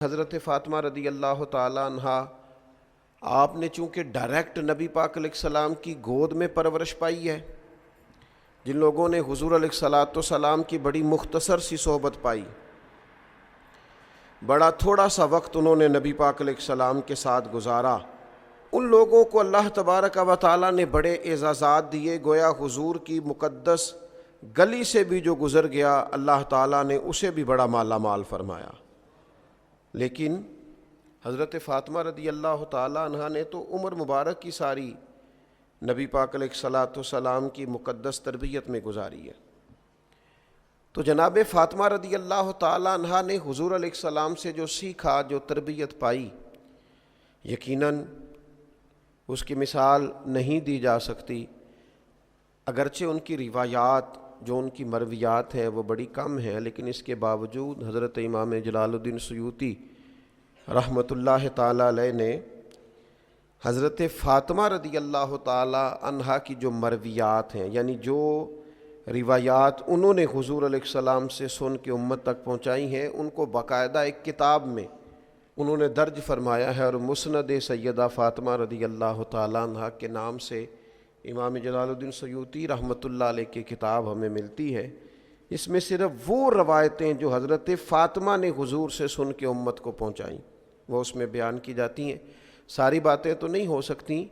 حضرت فاطمہ رضی اللہ تعالیٰ عنہا آپ نے چونکہ ڈائریکٹ نبی پاک علیہ السلام کی گود میں پرورش پائی ہے، جن لوگوں نے حضور علیہ الصلاۃ والسلام کی بڑی مختصر سی صحبت پائی، بڑا تھوڑا سا وقت انہوں نے نبی پاک علیہ السلام کے ساتھ گزارا، ان لوگوں کو اللہ تبارک و تعالیٰ نے بڑے اعزازات دیے، گویا حضور کی مقدس گلی سے بھی جو گزر گیا اللہ تعالیٰ نے اسے بھی بڑا مالا مال فرمایا۔ لیکن حضرت فاطمہ رضی اللہ تعالیٰ عنہ نے تو عمر مبارک کی ساری نبی پاک علیہ الصلاۃ والسلام کی مقدس تربیت میں گزاری ہے۔ تو جناب فاطمہ رضی اللہ تعالیٰ عنہ نے حضور علیہ السلام سے جو سیکھا، جو تربیت پائی، یقیناً اس کی مثال نہیں دی جا سکتی، اگرچہ ان کی روایات جو ان کی مرویات ہیں وہ بڑی کم ہیں، لیکن اس کے باوجود حضرت امام جلال الدین سیوطی رحمۃ اللہ تعالیٰ علیہ نے حضرت فاطمہ رضی اللہ تعالیٰ عنہا کی جو مرویات ہیں، یعنی جو روایات انہوں نے حضور علیہ السلام سے سن کے امت تک پہنچائی ہیں، ان کو باقاعدہ ایک کتاب میں انہوں نے درج فرمایا ہے، اور مسند سیدہ فاطمہ رضی اللہ تعالیٰ عنہا کے نام سے امام جلال الدین سیوطی رحمۃ اللہ علیہ کی کتاب ہمیں ملتی ہے۔ اس میں صرف وہ روایتیں جو حضرت فاطمہ نے حضور سے سن کے امت کو پہنچائیں وہ اس میں بیان کی جاتی ہیں۔ ساری باتیں تو نہیں ہو سکتی،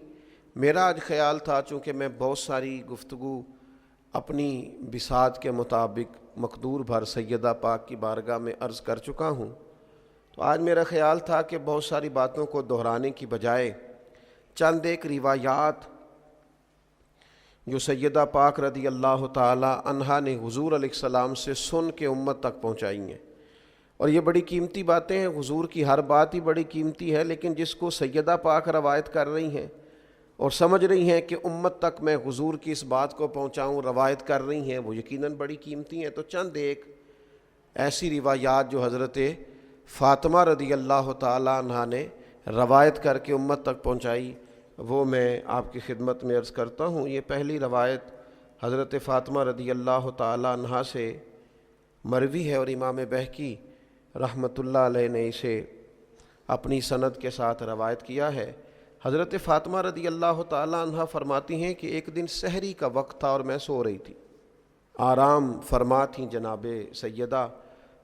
میرا آج خیال تھا چونکہ میں بہت ساری گفتگو اپنی بساط کے مطابق مقدور بھر سیدہ پاک کی بارگاہ میں عرض کر چکا ہوں، تو آج میرا خیال تھا کہ بہت ساری باتوں کو دہرانے کی بجائے چند ایک روایات جو سیدہ پاک رضی اللہ تعالی عنہا نے حضور علیہ السلام سے سن کے امت تک پہنچائی ہیں، اور یہ بڑی قیمتی باتیں ہیں، حضور کی ہر بات ہی بڑی قیمتی ہے، لیکن جس کو سیدہ پاک روایت کر رہی ہیں اور سمجھ رہی ہیں کہ امت تک میں حضور کی اس بات کو پہنچاؤں، روایت کر رہی ہیں، وہ یقیناً بڑی قیمتی ہیں۔ تو چند ایک ایسی روایات جو حضرت فاطمہ رضی اللہ تعالی عنہا نے روایت کر کے امت تک پہنچائی وہ میں آپ کی خدمت میں عرض کرتا ہوں۔ یہ پہلی روایت حضرت فاطمہ رضی اللہ تعالی عنہا سے مروی ہے، اور امام بہقی رحمۃ اللہ علیہ نے اسے اپنی سند کے ساتھ روایت کیا ہے۔ حضرت فاطمہ رضی اللہ تعالی عنہا فرماتی ہیں کہ ایک دن سحری کا وقت تھا اور میں سو رہی تھی، آرام فرما تھیں جناب سیدہ،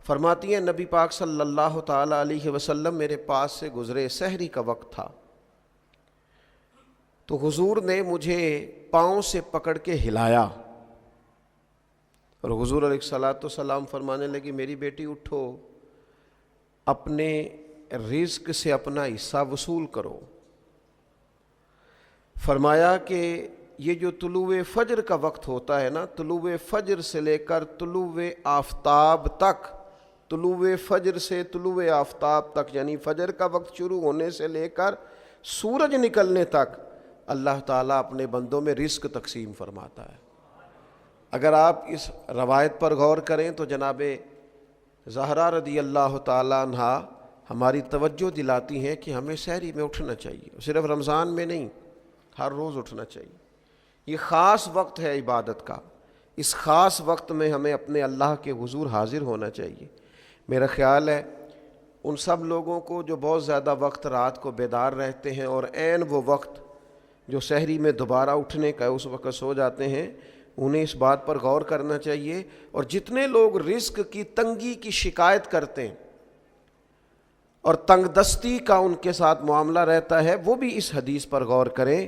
فرماتی ہیں نبی پاک صلی اللہ تعالی علیہ وسلم میرے پاس سے گزرے، سحری کا وقت تھا، تو حضور نے مجھے پاؤں سے پکڑ کے ہلایا، اور حضور علیہ الصلاۃ والسلام فرمانے لگے میری بیٹی اٹھو، اپنے رزق سے اپنا حصہ وصول کرو۔ فرمایا کہ یہ جو طلوع فجر کا وقت ہوتا ہے نا، طلوع فجر سے لے کر طلوع آفتاب تک، طلوع فجر سے طلوع آفتاب تک، یعنی فجر کا وقت شروع ہونے سے لے کر سورج نکلنے تک اللہ تعالیٰ اپنے بندوں میں رزق تقسیم فرماتا ہے۔ اگر آپ اس روایت پر غور کریں تو جناب زہرا رضی اللہ تعالیٰ عنہا ہماری توجہ دلاتی ہیں کہ ہمیں سحری میں اٹھنا چاہیے، صرف رمضان میں نہیں، ہر روز اٹھنا چاہیے۔ یہ خاص وقت ہے عبادت کا، اس خاص وقت میں ہمیں اپنے اللہ کے حضور حاضر ہونا چاہیے۔ میرا خیال ہے ان سب لوگوں کو جو بہت زیادہ وقت رات کو بیدار رہتے ہیں اور عین وہ وقت جو سحری میں دوبارہ اٹھنے کا اس وقت سو جاتے ہیں، انہیں اس بات پر غور کرنا چاہیے، اور جتنے لوگ رزق کی تنگی کی شکایت کرتے ہیں اور تنگ دستی کا ان کے ساتھ معاملہ رہتا ہے، وہ بھی اس حدیث پر غور کریں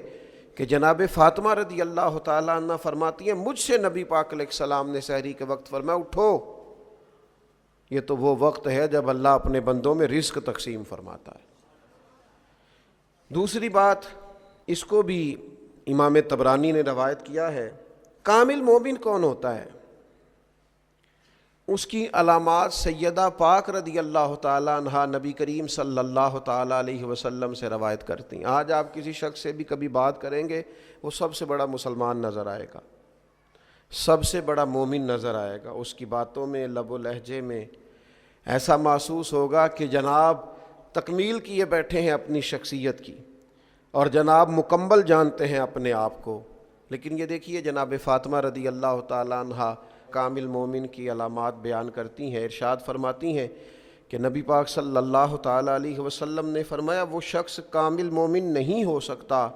کہ جناب فاطمہ رضی اللہ تعالیٰ عنہ فرماتی ہیں مجھ سے نبی پاک علیہ السلام نے سحری کے وقت فرمایا اٹھو، یہ تو وہ وقت ہے جب اللہ اپنے بندوں میں رزق تقسیم فرماتا ہے۔ دوسری بات، اس کو بھی امام طبرانی نے روایت کیا ہے، کامل مومن کون ہوتا ہے؟ اس کی علامات سیدہ پاک رضی اللہ تعالی عنہا نبی کریم صلی اللہ تعالی علیہ وسلم سے روایت کرتی ہیں۔ آج آپ کسی شخص سے بھی کبھی بات کریں گے وہ سب سے بڑا مسلمان نظر آئے گا، سب سے بڑا مومن نظر آئے گا، اس کی باتوں میں، لب و لہجے میں ایسا محسوس ہوگا کہ جناب تکمیل کیے بیٹھے ہیں اپنی شخصیت کی، اور جناب مکمل جانتے ہیں اپنے آپ کو۔ لیکن یہ دیکھیے جناب فاطمہ رضی اللہ تعالی عنہا کامل مومن کی علامات بیان کرتی ہیں، ارشاد فرماتی ہیں کہ نبی پاک صلی اللہ تعالیٰ علیہ وسلم نے فرمایا وہ شخص کامل مومن نہیں ہو سکتا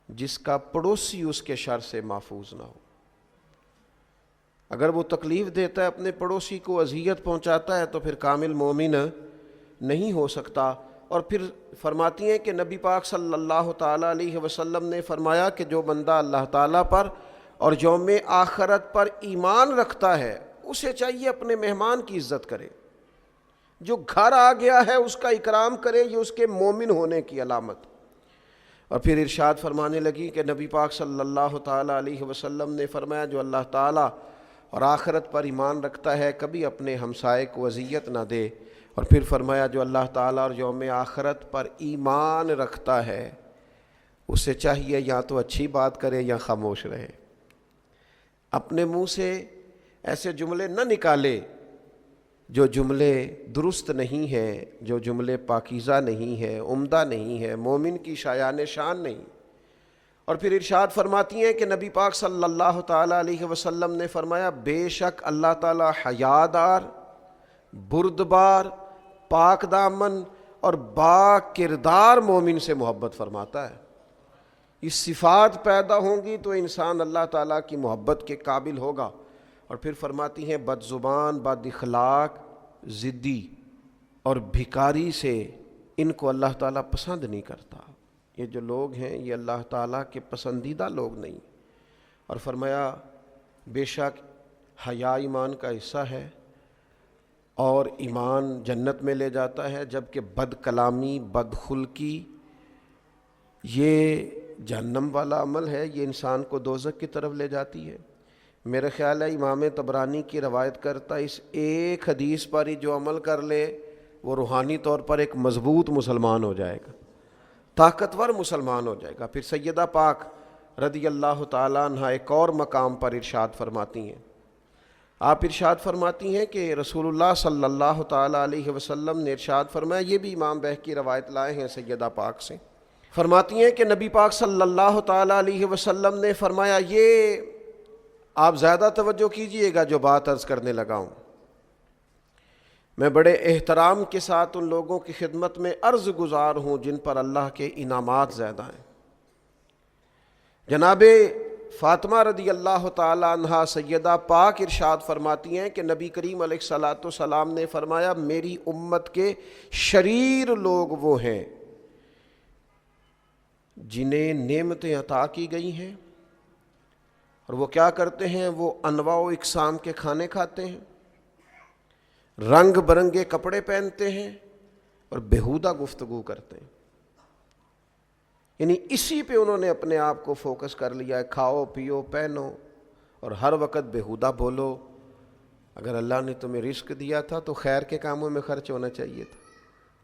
جس کا پڑوسی اس کے شر سے محفوظ نہ ہو۔ اگر وہ تکلیف دیتا ہے اپنے پڑوسی کو، اذیت پہنچاتا ہے، تو پھر کامل مومن نہیں ہو سکتا۔ اور پھر فرماتی ہیں کہ نبی پاک صلی اللہ تعالیٰ علیہ وسلم نے فرمایا کہ جو بندہ اللہ تعالیٰ پر اور یوم آخرت پر ایمان رکھتا ہے اسے چاہیے اپنے مہمان کی عزت کرے، جو گھر آ گیا ہے اس کا اکرام کرے، یہ اس کے مومن ہونے کی علامت۔ اور پھر ارشاد فرمانے لگی کہ نبی پاک صلی اللہ تعالیٰ علیہ وسلم نے فرمایا جو اللہ تعالیٰ اور آخرت پر ایمان رکھتا ہے کبھی اپنے ہمسائے کو اذیت نہ دے۔ اور پھر فرمایا جو اللہ تعالیٰ اور یوم آخرت پر ایمان رکھتا ہے اسے چاہیے یا تو اچھی بات کرے یا خاموش رہے، اپنے منہ سے ایسے جملے نہ نکالے جو جملے درست نہیں ہیں، جو جملے پاکیزہ نہیں ہیں، عمدہ نہیں ہیں، مومن کی شایان شان نہیں۔ اور پھر ارشاد فرماتی ہیں کہ نبی پاک صلی اللہ تعالیٰ علیہ وسلم نے فرمایا بے شک اللہ تعالیٰ حیادار، بردبار، پاک دامن اور با کردار مومن سے محبت فرماتا ہے۔ یہ صفات پیدا ہوں گی تو انسان اللہ تعالیٰ کی محبت کے قابل ہوگا۔ اور پھر فرماتی ہیں بد زبان، بد اخلاق، ضدی اور بھکاری سے ان کو اللہ تعالیٰ پسند نہیں کرتا۔ یہ جو لوگ ہیں یہ اللہ تعالیٰ کے پسندیدہ لوگ نہیں۔ اور فرمایا بے شک حیا ایمان کا حصہ ہے اور ایمان جنت میں لے جاتا ہے، جبکہ بد کلامی، بد خلقی یہ جہنم والا عمل ہے، یہ انسان کو دوزخ کی طرف لے جاتی ہے۔ میرا خیال ہے امام طبرانی کی روایت کرتا اس ایک حدیث پر ہی جو عمل کر لے وہ روحانی طور پر ایک مضبوط مسلمان ہو جائے گا، طاقتور مسلمان ہو جائے گا۔ پھر سیدہ پاک رضی اللہ تعالیٰ عنہ ایک اور مقام پر ارشاد فرماتی ہیں، آپ ارشاد فرماتی ہیں کہ رسول اللہ صلی اللہ تعالیٰ علیہ وسلم نے ارشاد فرمایا، یہ بھی امام بہقی روایت لائے ہیں سیدہ پاک سے، فرماتی ہیں کہ نبی پاک صلی اللہ تعالیٰ علیہ وسلم نے فرمایا، یہ آپ زیادہ توجہ کیجئے گا جو بات عرض کرنے لگا ہوں، میں بڑے احترام کے ساتھ ان لوگوں کی خدمت میں عرض گزار ہوں جن پر اللہ کے انعامات زیادہ ہیں۔ جناب فاطمہ رضی اللہ تعالیٰ عنہا سیدہ پاک ارشاد فرماتی ہیں کہ نبی کریم علیہ الصلاۃ والسلام نے فرمایا میری امت کے شریر لوگ وہ ہیں جنہیں نعمتیں عطا کی گئی ہیں اور وہ کیا کرتے ہیں، وہ انواع و اقسام کے کھانے کھاتے ہیں، رنگ برنگے کپڑے پہنتے ہیں اور بیہودہ گفتگو کرتے ہیں۔ یعنی اسی پہ انہوں نے اپنے آپ کو فوکس کر لیا ہے، کھاؤ پیو پہنو اور ہر وقت بیہودہ بولو۔ اگر اللہ نے تمہیں رزق دیا تھا تو خیر کے کاموں میں خرچ ہونا چاہیے تھا،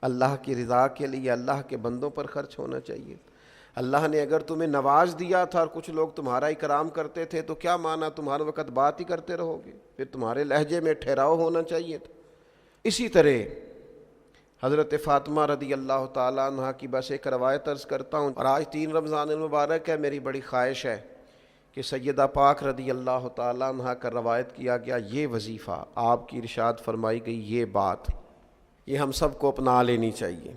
اللہ کی رضا کے لیے اللہ کے بندوں پر خرچ ہونا چاہیے تھا۔ اللہ نے اگر تمہیں نواز دیا تھا اور کچھ لوگ تمہارا اکرام کرتے تھے تو کیا مانا تم ہر وقت بات ہی کرتے رہو گے، پھر تمہارے لہجے میں ٹھہراؤ ہونا چاہیے تھا۔ اسی طرح حضرت فاطمہ رضی اللہ تعالیٰ عنہ کی بس ایک روایت عرض کرتا ہوں، اور آج 3 رمضان المبارک ہے، میری بڑی خواہش ہے کہ سیدہ پاک رضی اللہ تعالیٰ عنہ کا روایت کیا گیا یہ وظیفہ، آپ کی ارشاد فرمائی گئی یہ بات، یہ ہم سب کو اپنا لینی چاہیے۔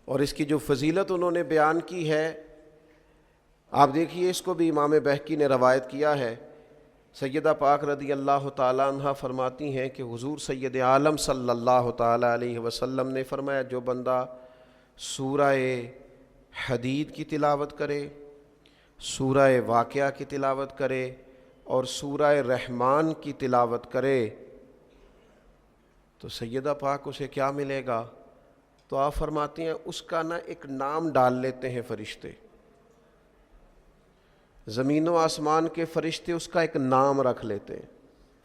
اور اس کی جو فضیلت انہوں نے بیان کی ہے آپ دیکھیے، اس کو بھی امام بہقی نے روایت کیا ہے۔ سیدہ پاک رضی اللہ تعالیٰ عنہ فرماتی ہیں کہ حضور سید عالم صلی اللہ تعالیٰ علیہ وسلم نے فرمایا جو بندہ سورہ حدید کی تلاوت کرے، سورہ واقعہ کی تلاوت کرے اور سورہ رحمان کی تلاوت کرے تو سیدہ پاک اسے کیا ملے گا؟ تو آپ فرماتی ہیں اس کا نا ایک نام ڈال لیتے ہیں فرشتے، زمین و آسمان کے فرشتے اس کا ایک نام رکھ لیتے ہیں۔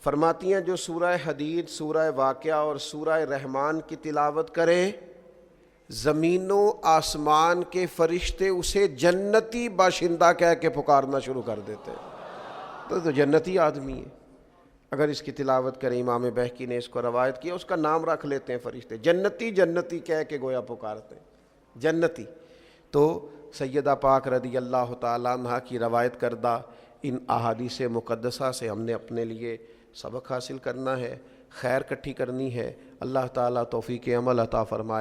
فرماتی ہیں جو سورہ حدید، سورہ واقعہ اور سورہ رحمان کی تلاوت کرے، زمین و آسمان کے فرشتے اسے جنتی باشندہ کہہ کے پکارنا شروع کر دیتے ہیں۔ تو جنتی آدمی ہے، اگر اس کی تلاوت کریں، امام بہقی نے اس کو روایت کیا، اس کا نام رکھ لیتے ہیں فرشتے، جنتی جنتی کہہ کے گویا پکارتے ہیں، جنتی۔ تو سیدہ پاک رضی اللہ تعالیٰ عنہ کی روایت کردہ ان احادیث مقدسہ سے ہم نے اپنے لیے سبق حاصل کرنا ہے، خیر کٹھی کرنی ہے، اللہ تعالیٰ توفیق عمل عطا فرمائے۔